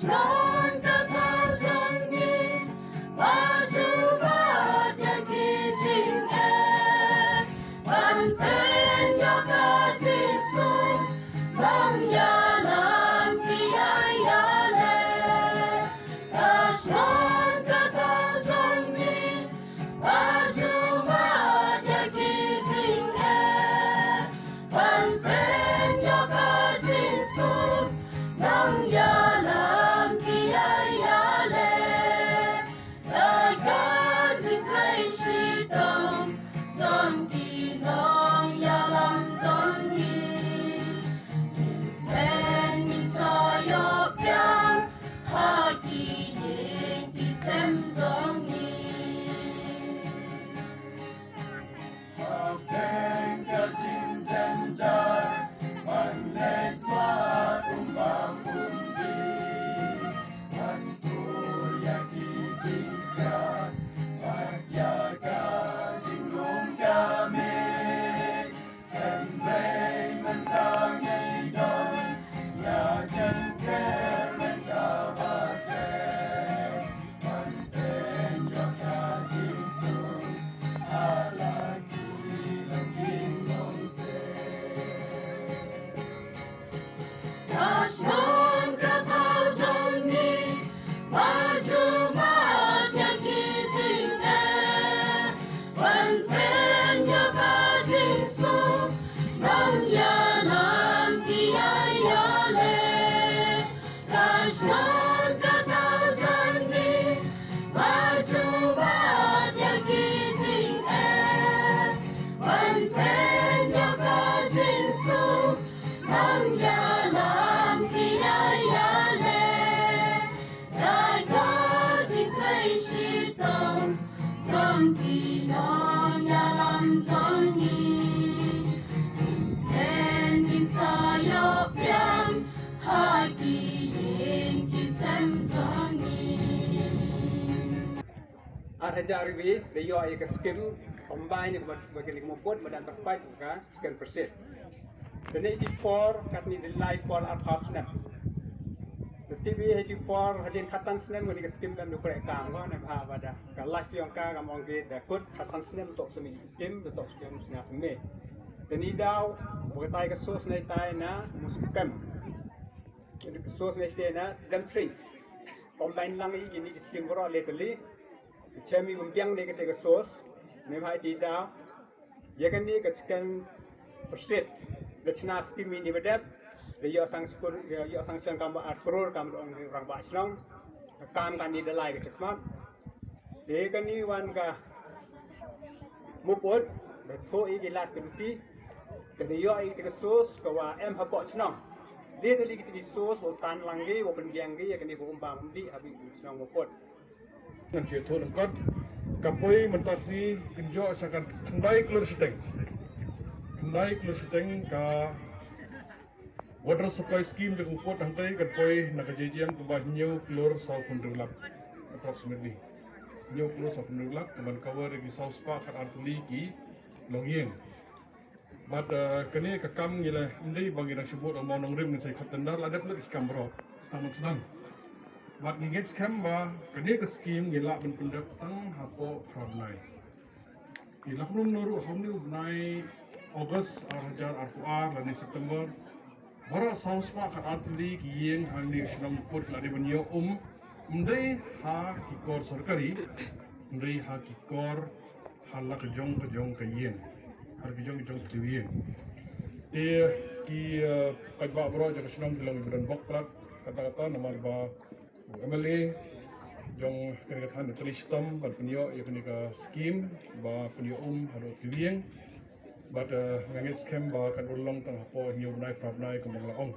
non kapatangin Majubat yakiting Panpen yakating sung Nang yalam kiyayale non kapatangin Majubat yakiting Panpen yakating sung Nang yalam kiyayale Nagkating kreisitong Tongki nong yalam tongki Tingpen min sayop yang Hagi yin kisem tongki Hapeng kating tenjar Manlet wat umbang undi Mantur yaki tingkat Magyaga singlong kami Kenreng mentangay don Nyajan kemen kabasle Manten yoka jisung Alagi longking nongse non kapatangin Majumat yakiting Panpen yakating sung Nang yalam kiyayale non kapatangin Majumat yakiting Panpen yakating sung Nang yalam kiyayale Nagkating kreisitong Tongki nong yalam tongki Tingpen min sayop yang Hagi yin kisem tongki Arhajarwi, dia ay skim combine bagi muput madan terpaut ka skim persit. Dan ini por kat ni delay por arkhas snap. TV heti por hadin khasan snap bagi skim dan dukrek kang wa na bha bada. Ka life yang ka gamong ge da kut khasan snap untuk semi skim untuk skim snap me. Dan ini daw bertai ke sos nai tai na muskam. Jadi ke sos nai ste na dan free. Combine lang ini skim bro lekali. Chemi bumpiang ni ketika sos, memang tidak. Ya kan ni kecil persit. Lecna skim ini berdep. Dia sang skor, dia sang cang kamu arpror kamu orang baslong. Kam kan ni delai kecil mat. Dia kan ni wan ka muput. Betul ini lat kemuti. Kedia ini ketika sos kawa hapok senang. Dia tadi ketika sos hutan langgi, open bianggi ya kan ni bumbang di habis senang muput. Nan ceto lengkap kapoi mentaksi kerja akan kendai keluar seteng ka water supply scheme dengan upot hantai kapoi nak kejadian kebah new keluar South Punderlap approximately new keluar South Punderlap teman cover di South Park kat Artuli ki Longyeng but kini kakam gila ini bagi nak sebut omong rim dengan saya katendar ada pula ikam bro sedang Mat ngigit scam ba kani ke scheme gila pendap tang hapo pramnai. Gila kunum nuru hamni nai August arjar arfuar lani September. Bara sauspa kat artli kiyeng handi senam put lani banyo mendai ha kikor sarkari mendai ha kikor halak kejong kiyeng. Har kejong kiyeng. Dia ki kajba bro jaga senam bilang ibadan bok plat kata-kata nama ba MLA jong kena katakan telistom bad penyo ia kena ke scheme ba penyo haro tiwieng bad ngangit scam ba kan ulong tang hapo new nai frap nai kembang laong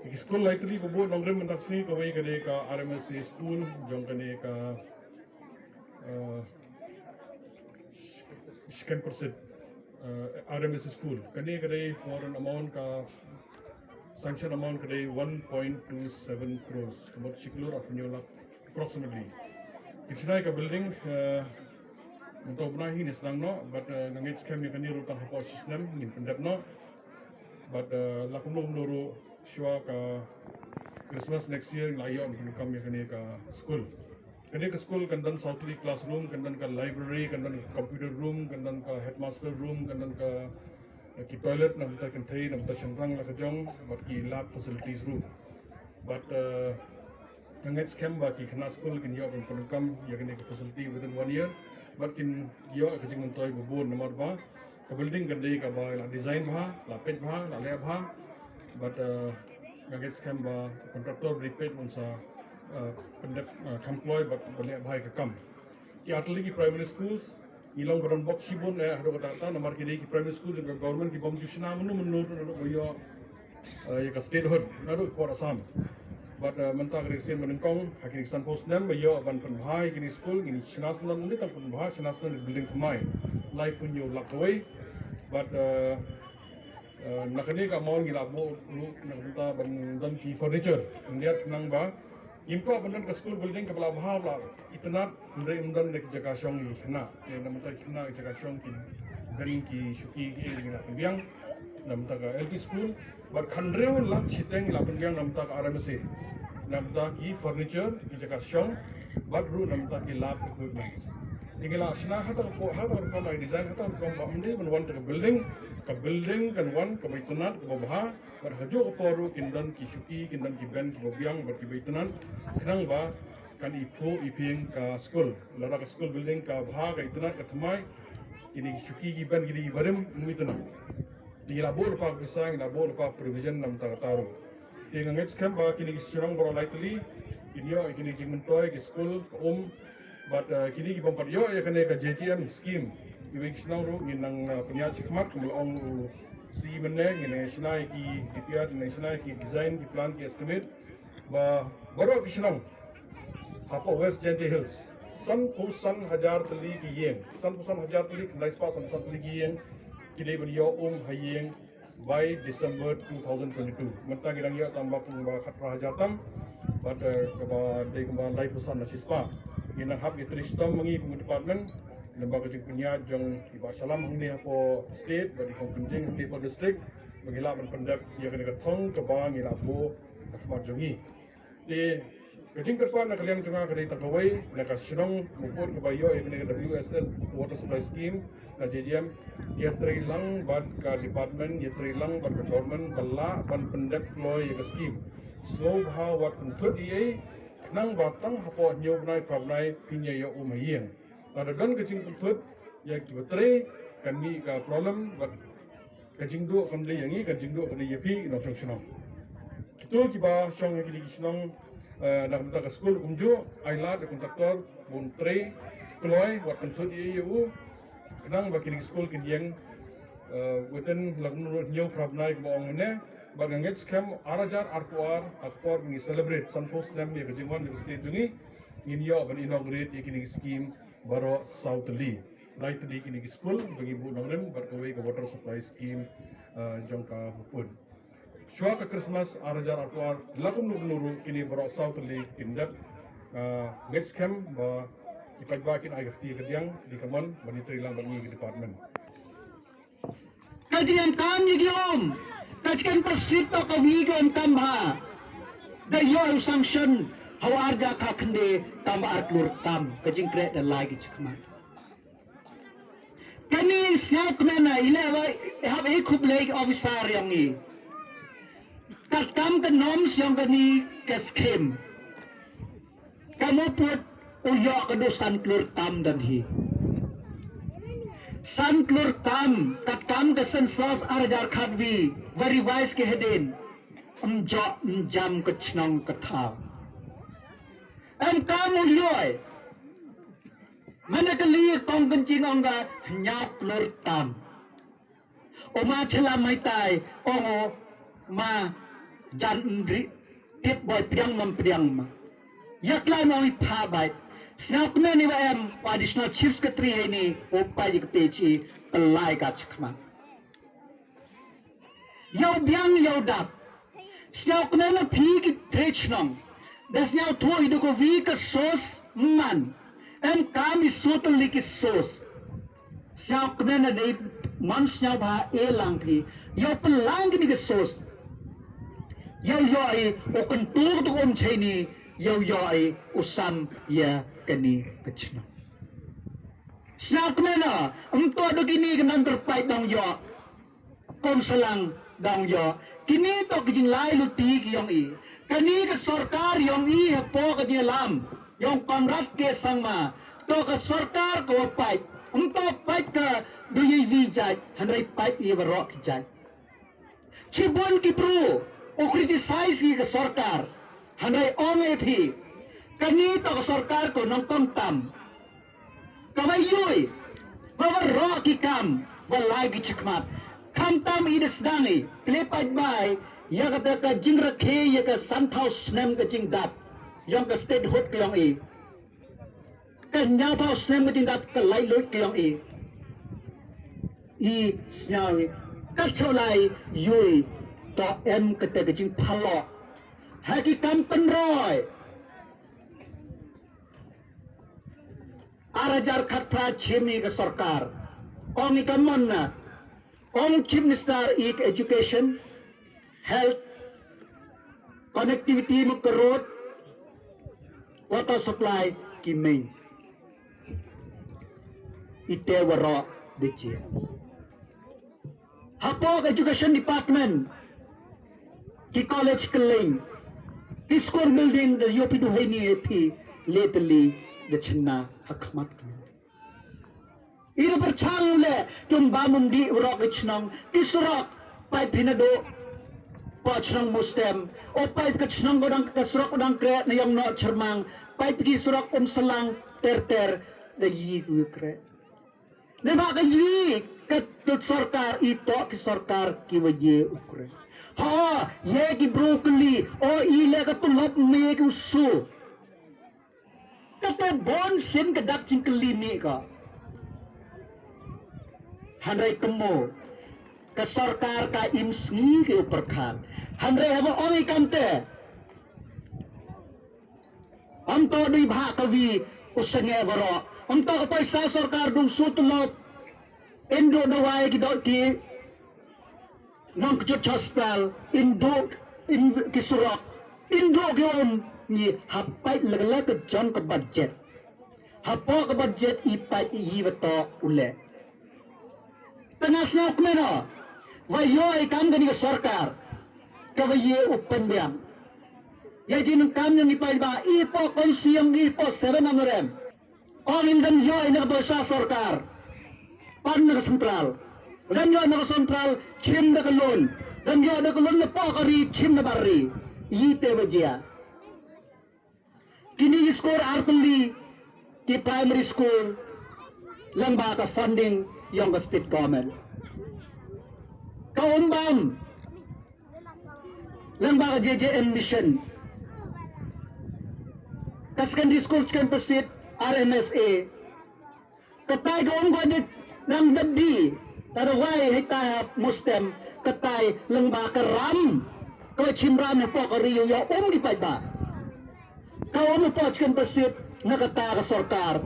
ki school likely bo nong rem taksi ko wei kene ka RMSC school jong kene ka scan percent RMSC school kene kene for an amount ka sanction amount today 1.27 crores. About Chiklur of New approximately. It's like a building. Untuk benahi ni sedang no, but ngangit scam yang kini rutang hapau sistem ni pendap no, but lakum lom loro shua ka Christmas next year layo ang pinukam ya kani ka school. Kani ka school kandan Southly classroom, kandan ka library, kandan ka computer room, kandan ka headmaster room, kandan ka ki toilet na kita kantai na kita syangrang la kajong but ki lab facilities room. But ngets kem ba ki kana school kin yo ang pinukam ya kani ka facility within 1 year. But kin yo kajing mentoy bubun nomor ba ka building kandai ka ba la design ba, la pet ba, la lab ba. But ngets kem ba kontraktor repair unsa pendek employ but boleh bahai ke kam. Ki atli ki primary schools ilang badan box sibun hado kata nomor kini ki primary school juga government ki bom jusna menu boyo ya ka statehood nado ko asam. But mentah kerja menengkong hakik san post nem boyo ban penbahai kini school kini sinas nan ni tak penbahai sinas nan building kemai. Life punyo locked away. But nakani ka mau ngila bo nak minta ban ki furniture lihat nang ba imko benar ke school building kepala bahar lah itna ndai undan nek jaga syong ni hna ye nam ta hna jaga syong ki ben ki shuki ki ngina biang nam ta ka LP school bar khandreu lam chiteng la biang nam ta ka RMC nam ta ki furniture ki jaga syong bar ru nam ta ki lab equipments tinggal asna hata ko mai design hata ko ma undi ban wan ta building kan wan ka baitunan ka baha bar hajo ko poru kindan ki shuki kindan ki ben ki biang bar ki baitunan kenang ba kan ipo iping ka school lara ka school building ka baha ka itunan ka thamai ini shuki ki ben ki barim muitunan tinggal bor pa bisang na bor pa provision nam ta taru tinggal next camp ba kini surang bro likely inyo kini jingmentoy ki school but kini ki bompat yo ya kan ka JTM scheme iwik sinang ru nginang penyat sikmat kumulong si meneng ini sinai ki DPR ini sinai ki design ki plan ki estimate ba baru ki sinang apa West Genty Hills san pusan hajar tali ki yen san pusan hajar tali nice pa san tali ki yen kini beliau hayeng by December 2022 mentang girang yo tambah pun ba khatra hajar tam but ba dei kembang live pusan nasispa ginang hab ki tristom mangi pung department lembaga jeng punya jeng iba salam ini apa state bagi konjeng ini apa district mengira pendek ia kena ketong kebang ila bo ahmad jongi di kejing kerpan nak kalian tengah kena takawai nak senang mupur kebayo ini WSS water supply scheme na JJM ia terilang bad ka department ia terilang bad ka government bala ban pendek flow ia scheme slow how what control ia nang batang hapo nyob nai pabnai pinya ya umayeng ada dan kecing putut yang kibateri kami ka problem but kecing do kamli yang ini kecing do kamli yapi no song song kita kiba song yang kini senang nak minta ke school umjo aila de kontraktor bun tre kloy wat putut eu kenang ba kini school kini yang within lagun new problem naik boong ne baganget scam arajar arkuar ni celebrate sanpos slam ni kejingwan di state dungi ini yo ban inaugurate ikini scheme baro Southly right di kini school bagi bu nongren berkawai ke water supply scheme jongka pun shua ke Christmas arajar arkuar lakum nuru kini baro Southly tindak next camp ba kipat bakin IFT kediang di kaman bani trilang bani department kajian kam ni giom kajian pasito ka wigan kamha dayo sanction hawarja ka kende tamba artlur tam kajing kre dan lagi cekmat kani siap mena ilawa hab khub lek officer yang ni katam ke noms yang kani keskem kamu put uyo kedosan klur tam dan hi san klur tam katam ke sensos arjar khadwi veriwise ke hedin jam ke chnang katha em kamu lioi mana kali kong kencing angga nyap lor tam oma chela mai tai ongo ma jan ndri tip boy priang mam priang ma yakla noi pha bai snap ne ni em additional chiefs ke tri ni opa ji ke pechi pelai ka chkhma yo biang yo dap snap ne na phi ki trechnong das nyau tuh hidup ko vi ke sos man em kami sotel liki sos siap kena dari manusia bah elang pi yo pelang ni ke sos Yau yoi okun tu cheni yau yoi usam ya kani kecina. Siap mana? Untuk ada kini kena terpai dong yo. Konselang dong yo. Kini to kijing lai luti kiyong i. Kani ke sarkar yong i hapo ke lam. Yong kongrat ke sangma. To ke sarkar ko pai. Untuk pai ke duyi vijay. Handai pai i warok kijay. Cibon kipru. O criticize ki ke sarkar. Handai ong ethi. Kani to ke sarkar ko nong tong tam. Kawayuy. Wawarok ki kam. Walay ki chikmat. Kam tam i desdangi. Klepaj bay. Ya kata ka jing rakhe ya ka santau snem ka jing dap. Yang ka statehood ka yang i. Ka nyatau snem ka jing dap ka lai loy ka yang i. I snyawi. Ka cholai yui. To em ka te ka jing palo. Haki kam penroy. Arajar khatra chemi ka sarkar. Ong ikamon na. Ong chief minister ik education. Health, connectivity mo ka road, water supply ki main. Ite waro de chia. Hapog education department, ki college keling, ki school building the yopi duhani ap lately the china hakmat ki. Ira perchang le tum bamum di urok ichnang isrok pai pinado Pachnang Mustem, o pai kachnang godang kasrok godang kre na yang no cermang, pai pergi surok selang ter da yi kre. Ne ba ka yi katut sarkar ito ki sarkar ki waye ukre. Ha ye ki broccoli o ile ka tulop me ki usu. Kate bon sin ka dak cingkeli ni ka. Handai temu ke sarkar ka imsngi ke uperkan. Handai haba oi kante. Amto dui bha kavi usenge varo. Amto ka paisa sarkar dung sutulot. Indo dawai ki dot ki nong kejut hospital. Indo ki surak. Indo ki ni hapai lagala ke jon ke budget. Hapo ke budget ipai i wato ule. Tengah snok mena. Wayo ikam gani sarkar kawaye upandang ya jin kam yang ipai ba ipo konsiang ipo 7 amrem on indam yo ina dosa sarkar pan na sentral dan yo na sentral chim na kalon dan yo na kalon na pakari chim na bari ite wajia kini skor artuli ki primary school lang ba ka funding yang ka state government kaumbam lang ba JJM mission kaskan di school campus seat RMSA katay kaum ko ng dabdi taraway hitay mustem katay lang ba karam kaway chimram na po kariyo ya di pa ba kaum po campus seat nakata ka sarkar